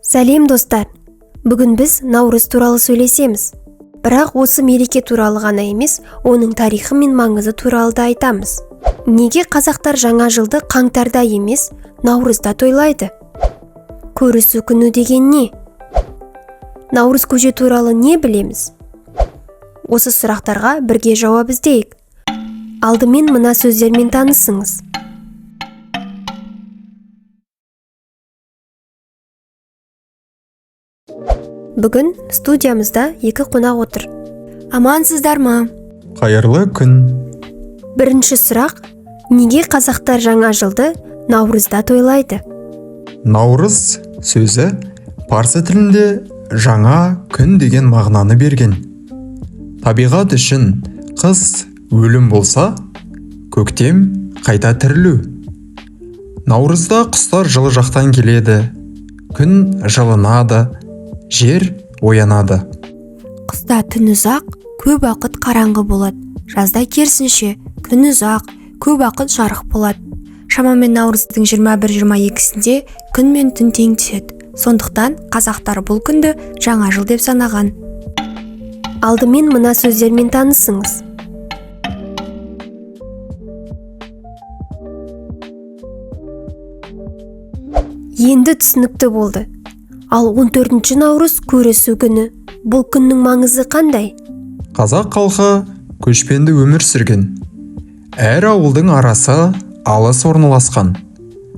Сәлем достар! Бүгін біз Наурыз туралы сөйлесеміз. Бірақ осы мереке туралы ғана емес, оның тарихы мен маңызы туралы да айтамыз. Неге қазақтар жаңа жылды қаңтарда емес, Наурызда тойлайды? Көрісу күні деген не? Наурыз көже туралы не білеміз? Осы сұрақтарға бірге жауап іздейік. Алдымен мына сөздермен танысыңыз. Бүгін студиямызда екі қонақ отыр. Амансыздар ма? Қайырлы күн. Бірінші сұрақ: неге қазақтар жаңа жылды Наурызда тойлайды? Наурыз сөзі парсы тілінде жаңа күн деген мағынаны берген. Табиғат үшін қыс өлім болса, көктем қайта тірілу. Наурызда құстар жылы жақтан келеді, күн жылынады, жер оянады. Қыста түн ұзақ, көп уақыт қараңғы болады. Жазда керісінше, күн ұзақ, көп уақыт жарық болады. Шамамен Наурыздың 21-22-сінде күн мен түн тең түседі. Сондықтан қазақтар бұл күнді жаңа жыл деп санаған. Алдымен мына сөздермен танысыңыз. Енді түсінікті болды. Ал 14 Наурыз көрісу күні. Бұл күннің маңызы қандай? Қазақ халқы көшпенді өмір сүрген. Әр ауылдың арасы алыс орналасқан.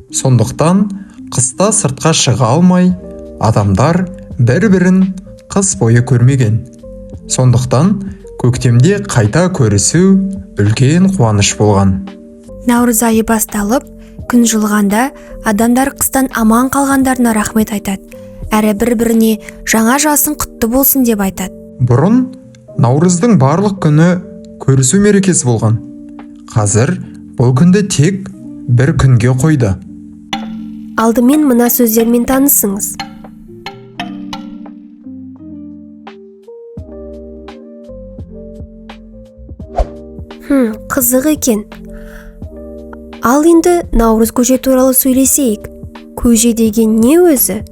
Сондықтан қыста сыртқа шыға алмай, адамдар бір-бірін қыс бойы көрмеген. Сондықтан көктемде қайта көрісу үлкен қуаныш болған. Наурыз айы басталып, күн жылғанда адамдар қыстан аман қалғандарына рахмет айтады. Әрі бір-біріне жаңа жасың құтты болсын деп айтады. Бұрын Наурыздың барлық күні көрісу мерекесі болған. Қазір бұл күнді тек бір күнге қойды. Алдымен мына сөздермен танысыңыз. Қызық екен. Ал енді Наурыз көже туралы сөйлесейік. Көже деген не өзі?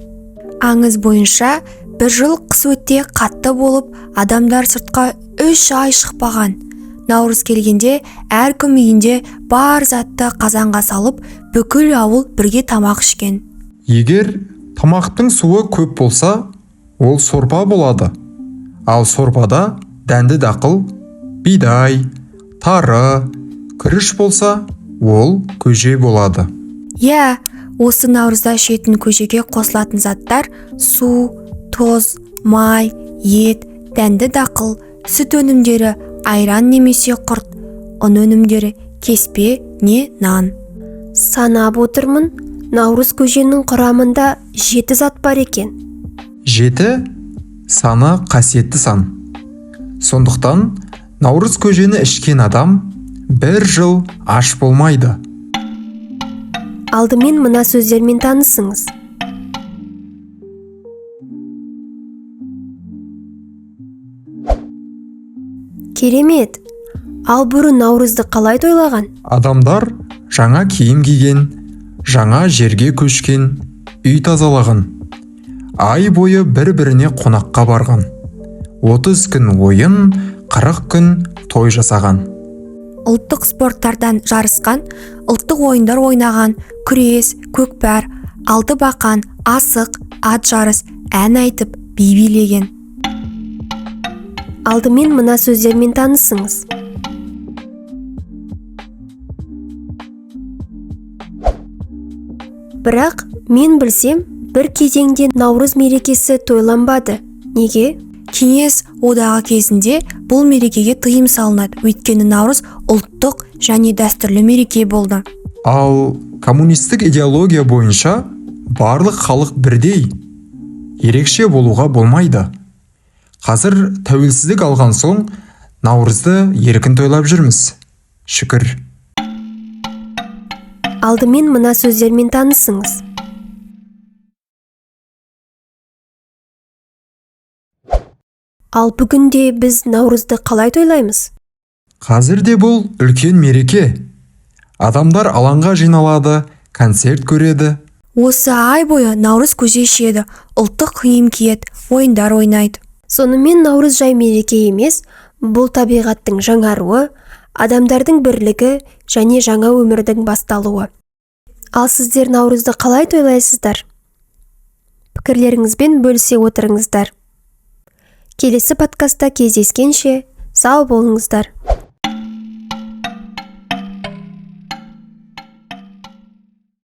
Аңыз бойынша, бір жыл қыс өте қатты болып, адамдар сыртқа 3 ай шықпаған. Наурыз келгенде әркім үйінде бар затты қазанға салып, бүкіл ауыл бірге тамақ ішкен. Егер тамақтың суы көп болса, ол сорпа болады. Ал сорпада дәнді дақыл, бидай, тары, күріш болса, ол көже болады. Иә, осы Наурызда ішетін көжеге қосылатын заттар су, тоз, май, ет, дәнді дақыл, сүт өнімдері, айран немесе құрт, ұн өнімдері, кеспе не нан. Санап отырмын, Наурыз көженің құрамында 7 зат бар екен. 7 саны қасиетті сан. Сондықтан Наурыз көжені ішкен адам бір жыл аш болмайды. Алдымен мына сөздермен танысыңыз. Керемет! Ал бұрын Наурызды қалай тойлаған? Адамдар жаңа киім киген, жаңа жерге көшкен, үй тазалаған. Ай бойы бір-біріне қонаққа барған. 30 күн ойын, 40 күн той жасаған. Ұлттық спорттардан жарысқан, ұлттық ойындар ойнаған, күрес, көкпар, алты бақан, асық, ат жарыс, ән айтып, би билеген. Алдымен мына сөздермен танысыңыз. Бірақ мен білсем, бір кезеңде Наурыз мерекесі тойланбады. Неге? Кеңес одағы кезінде бұл мерекеге тыйым салынады, өйткені Наурыз ұлттық және дәстүрлі мереке болды. Ал коммунистік идеология бойынша барлық халық бірдей, ерекше болуға болмайды. Қазір тәуелсіздік алған соң Наурызды еркін тойлап жүрміз. Шүкір. Алдымен мына сөздермен танысыңыз. Ал бүгінде біз Наурызды қалай тойлаймыз? Қазірде бұл үлкен мереке. Адамдар алаңға жиналады, концерт көреді. Осы ай бойы наурыз көже ішеді, ұлттық киім киеді, ойындар ойнайды. Сонымен наурыз жай мереке емес, бұл табиғаттың жаңаруы, адамдардың бірлігі және жаңа өмірдің басталуы. Ал сіздер наурызды қалай тойлайсыздар? Пікірлеріңізбен бөлісе отырыңыздар. Келесі подкастта кездескенше сау болыңыздар.